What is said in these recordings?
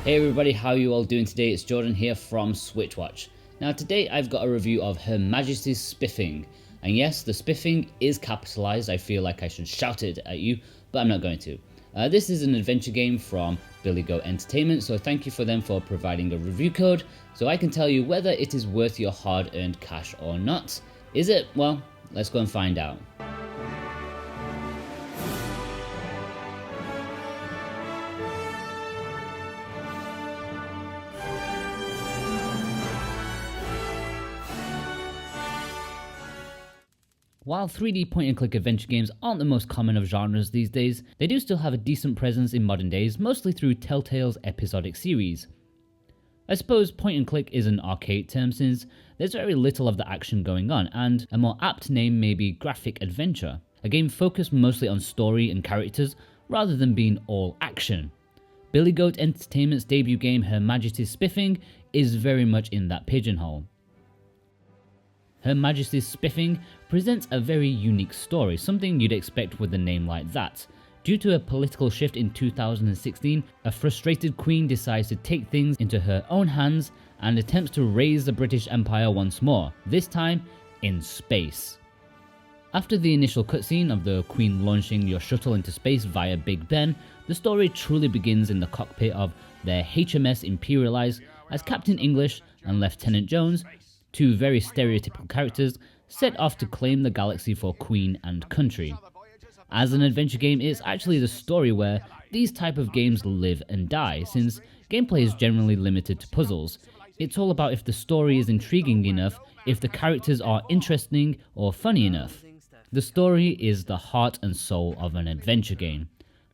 Hey everybody, how are you all doing today? It's Jordan here from Switchwatch. Now today I've got a review of Her Majesty's Spiffing. And yes, the spiffing is capitalized. I feel like I should shout it at you, but I'm not going to. This is an adventure game from Billy Goat Entertainment, so thank you for them for providing a review code so I can tell you whether it is worth your hard-earned cash or not. Is it? Well, let's go and find out. While 3D point-and-click adventure games aren't the most common of genres these days, they do still have a decent presence in modern days, mostly through Telltale's episodic series. I suppose point-and-click is an archaic term since there's very little of the action going on, and a more apt name may be graphic adventure, a game focused mostly on story and characters rather than being all action. Billy Goat Entertainment's debut game Her Majesty's Spiffing is very much in that pigeonhole. Her Majesty's Spiffing presents a very unique story, something you'd expect with a name like that. Due to a political shift in 2016, a frustrated queen decides to take things into her own hands and attempts to raise the British Empire once more, this time in space. After the initial cutscene of the Queen launching your shuttle into space via Big Ben, the story truly begins in the cockpit of their HMS Imperialize as Captain English and Lieutenant Jones, two very stereotypical characters, set off to claim the galaxy for Queen and country. As an adventure game, it's actually the story where these type of games live and die, since gameplay is generally limited to puzzles. It's all about if the story is intriguing enough, if the characters are interesting or funny enough. The story is the heart and soul of an adventure game.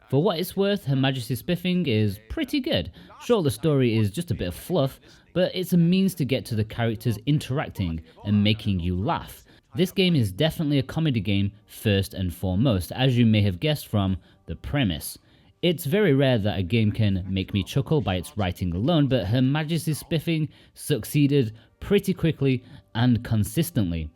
For what it's worth, Her Majesty's Spiffing is pretty good. Sure, the story is just a bit of fluff, but it's a means to get to the characters interacting and making you laugh. This game is definitely a comedy game first and foremost, as you may have guessed from the premise. It's very rare that a game can make me chuckle by its writing alone, but Her Majesty's Spiffing succeeded pretty quickly and consistently.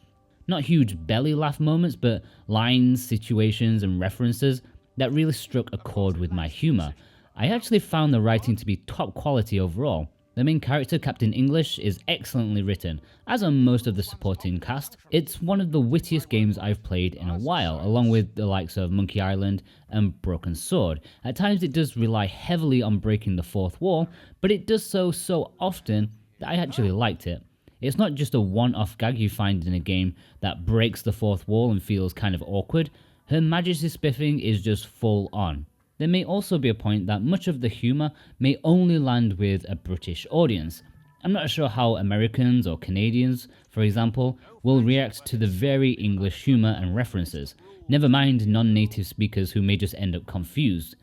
Not huge belly laugh moments, but lines, situations and references that really struck a chord with my humour. I actually found the writing to be top quality overall. The main character, Captain English, is excellently written, as are most of the supporting cast. It's one of the wittiest games I've played in a while, along with the likes of Monkey Island and Broken Sword. At times it does rely heavily on breaking the fourth wall, but it does so often that I actually liked it. It's not just a one-off gag you find in a game that breaks the fourth wall and feels kind of awkward. Her Majesty's Spiffing is just full on. There may also be a point that much of the humour may only land with a British audience. I'm not sure how Americans or Canadians, for example, will react to the very English humour and references, never mind non-native speakers who may just end up confused.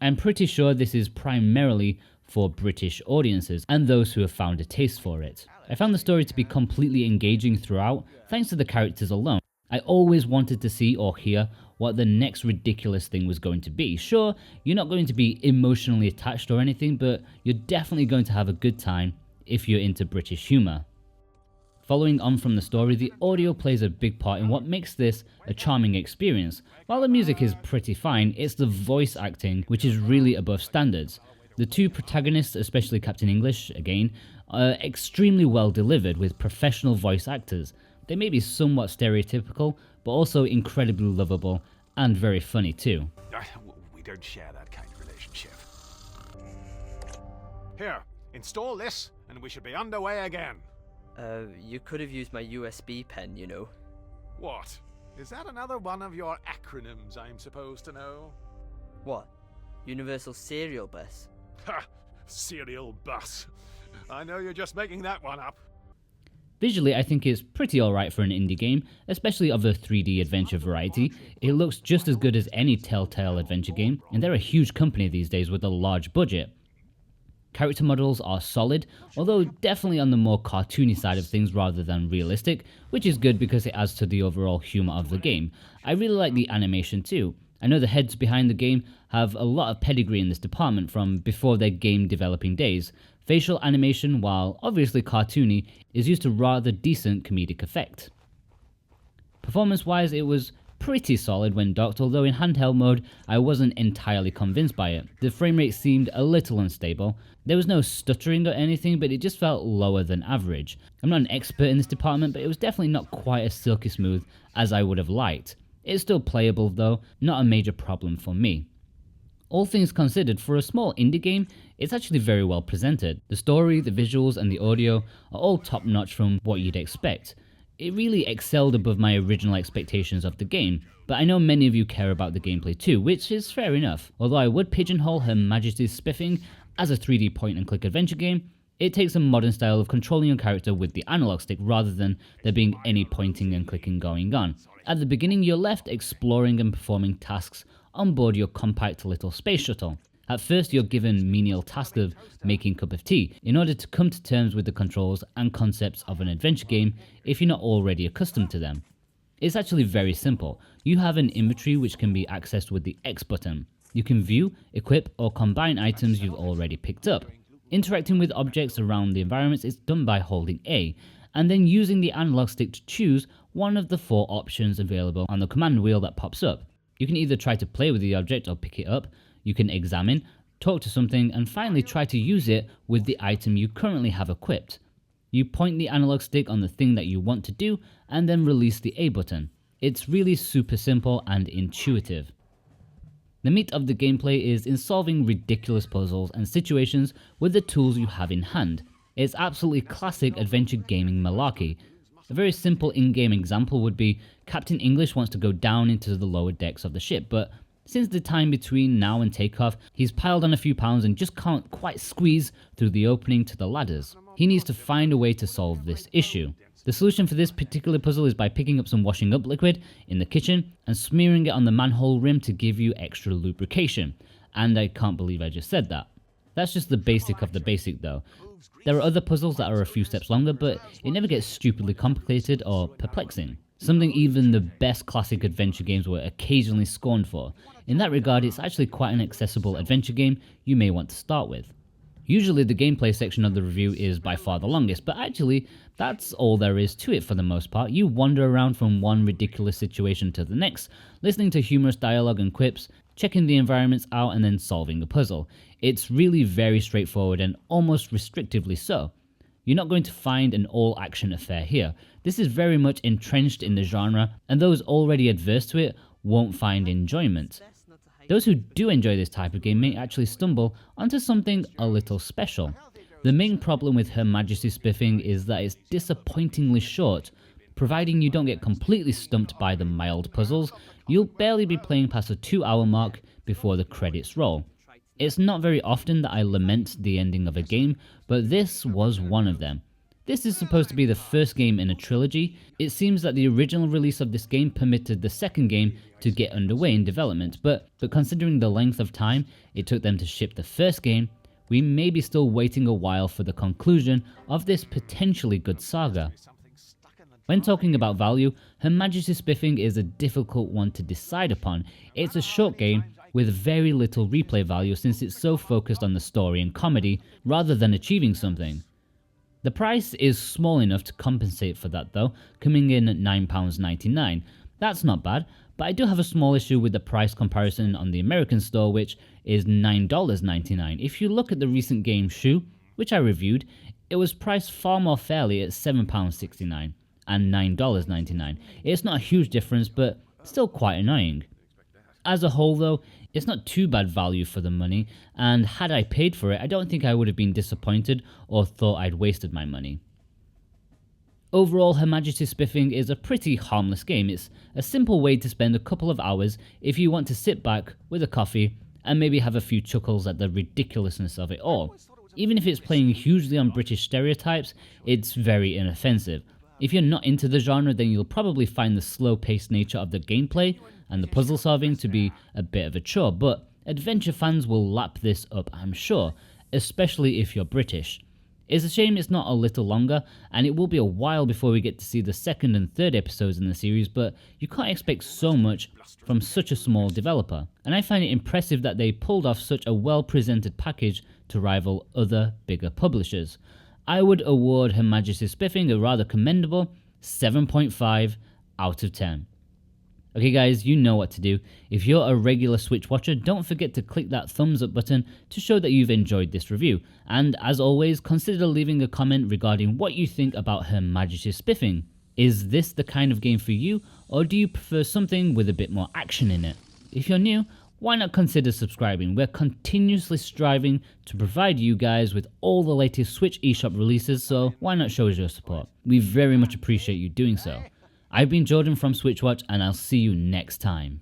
I'm pretty sure this is primarily for British audiences and those who have found a taste for it. I found the story to be completely engaging throughout, thanks to the characters alone. I always wanted to see or hear what the next ridiculous thing was going to be. Sure, you're not going to be emotionally attached or anything, but you're definitely going to have a good time if you're into British humour. Following on from the story, the audio plays a big part in what makes this a charming experience. While the music is pretty fine, it's the voice acting which is really above standards. The two protagonists, especially Captain English, again, are extremely well delivered with professional voice actors. They may be somewhat stereotypical, but also incredibly lovable and very funny too. We don't share that kind of relationship. Here, install this, and we should be underway again. You could have used my USB pen, you know. What? Is that another one of your acronyms I'm supposed to know? What? Universal Serial Bus? Ha! Serial bus. I know you're just making that one up. Visually, I think it's pretty alright for an indie game, especially of the 3D adventure variety. It looks just as good as any Telltale adventure game, and they're a huge company these days with a large budget. Character models are solid, although definitely on the more cartoony side of things rather than realistic, which is good because it adds to the overall humour of the game. I really like the animation too. I know the heads behind the game have a lot of pedigree in this department from before their game developing days. Facial animation, while obviously cartoony, is used to rather decent comedic effect. Performance-wise, it was pretty solid when docked, although in handheld mode I wasn't entirely convinced by it. The frame rate seemed a little unstable. There was no stuttering or anything, but it just felt lower than average. I'm not an expert in this department, but it was definitely not quite as silky smooth as I would have liked. It's still playable though, not a major problem for me. All things considered, for a small indie game, it's actually very well presented. The story, the visuals and the audio are all top notch from what you'd expect. It really excelled above my original expectations of the game, but I know many of you care about the gameplay too, which is fair enough. Although I would pigeonhole Her Majesty's Spiffing as a 3D point-and-click adventure game, it takes a modern style of controlling your character with the analog stick rather than there being any pointing and clicking going on. At the beginning, you're left exploring and performing tasks on board your compact little space shuttle. At first, you're given menial task of making a cup of tea in order to come to terms with the controls and concepts of an adventure game if you're not already accustomed to them. It's actually very simple. You have an inventory which can be accessed with the X button. You can view, equip or combine items you've already picked up. Interacting with objects around the environments is done by holding A, and then using the analog stick to choose one of the 4 options available on the command wheel that pops up. You can either try to play with the object or pick it up, you can examine, talk to something, and finally try to use it with the item you currently have equipped. You point the analog stick on the thing that you want to do, and then release the A button. It's really super simple and intuitive. The meat of the gameplay is in solving ridiculous puzzles and situations with the tools you have in hand. It's absolutely classic adventure gaming malarkey. A very simple in-game example would be Captain English wants to go down into the lower decks of the ship, but since the time between now and takeoff, he's piled on a few pounds and just can't quite squeeze through the opening to the ladders. He needs to find a way to solve this issue. The solution for this particular puzzle is by picking up some washing up liquid in the kitchen and smearing it on the manhole rim to give you extra lubrication. And I can't believe I just said that. That's just the basic of the basic though. There are other puzzles that are a few steps longer, but it never gets stupidly complicated or perplexing. Something even the best classic adventure games were occasionally scorned for. In that regard, it's actually quite an accessible adventure game you may want to start with. Usually the gameplay section of the review is by far the longest, but actually that's all there is to it for the most part. You wander around from one ridiculous situation to the next, listening to humorous dialogue and quips, checking the environments out and then solving a puzzle. It's really very straightforward and almost restrictively so. You're not going to find an all-action affair here. This is very much entrenched in the genre, and those already adverse to it won't find enjoyment. Those who do enjoy this type of game may actually stumble onto something a little special. The main problem with Her Majesty's Spiffing is that it's disappointingly short. Providing you don't get completely stumped by the mild puzzles, you'll barely be playing past the 2-hour mark before the credits roll. It's not very often that I lament the ending of a game, but this was one of them. This is supposed to be the first game in a trilogy. It seems that the original release of this game permitted the second game to get underway in development, but considering the length of time it took them to ship the first game, we may be still waiting a while for the conclusion of this potentially good saga. When talking about value, Her Majesty's Spiffing is a difficult one to decide upon. It's a short game with very little replay value since it's so focused on the story and comedy rather than achieving something. The price is small enough to compensate for that though, coming in at £9.99. That's not bad, but I do have a small issue with the price comparison on the American store, which is $9.99. If you look at the recent game Shoe, which I reviewed, it was priced far more fairly at £7.69 and $9.99. It's not a huge difference, but still quite annoying. As a whole though, it's not too bad value for the money, and had I paid for it, I don't think I would have been disappointed or thought I'd wasted my money. Overall, Her Majesty's Spiffing is a pretty harmless game. It's a simple way to spend a couple of hours if you want to sit back with a coffee and maybe have a few chuckles at the ridiculousness of it all. Even if it's playing hugely on British stereotypes, it's very inoffensive. If you're not into the genre, then you'll probably find the slow-paced nature of the gameplay and the puzzle solving to be a bit of a chore, but adventure fans will lap this up, I'm sure, especially if you're British. It's a shame it's not a little longer, and it will be a while before we get to see the second and third episodes in the series, but you can't expect so much from such a small developer. And I find it impressive that they pulled off such a well-presented package to rival other bigger publishers. I would award Her Majesty's Spiffing a rather commendable 7.5 out of 10. Okay guys, you know what to do. If you're a regular Switch watcher, don't forget to click that thumbs up button to show that you've enjoyed this review. And as always, consider leaving a comment regarding what you think about Her Majesty's Spiffing. Is this the kind of game for you, or do you prefer something with a bit more action in it? If you're new, why not consider subscribing? We're continuously striving to provide you guys with all the latest Switch eShop releases, so why not show us your support? We very much appreciate you doing so. I've been Jordan from Switch Watch, and I'll see you next time.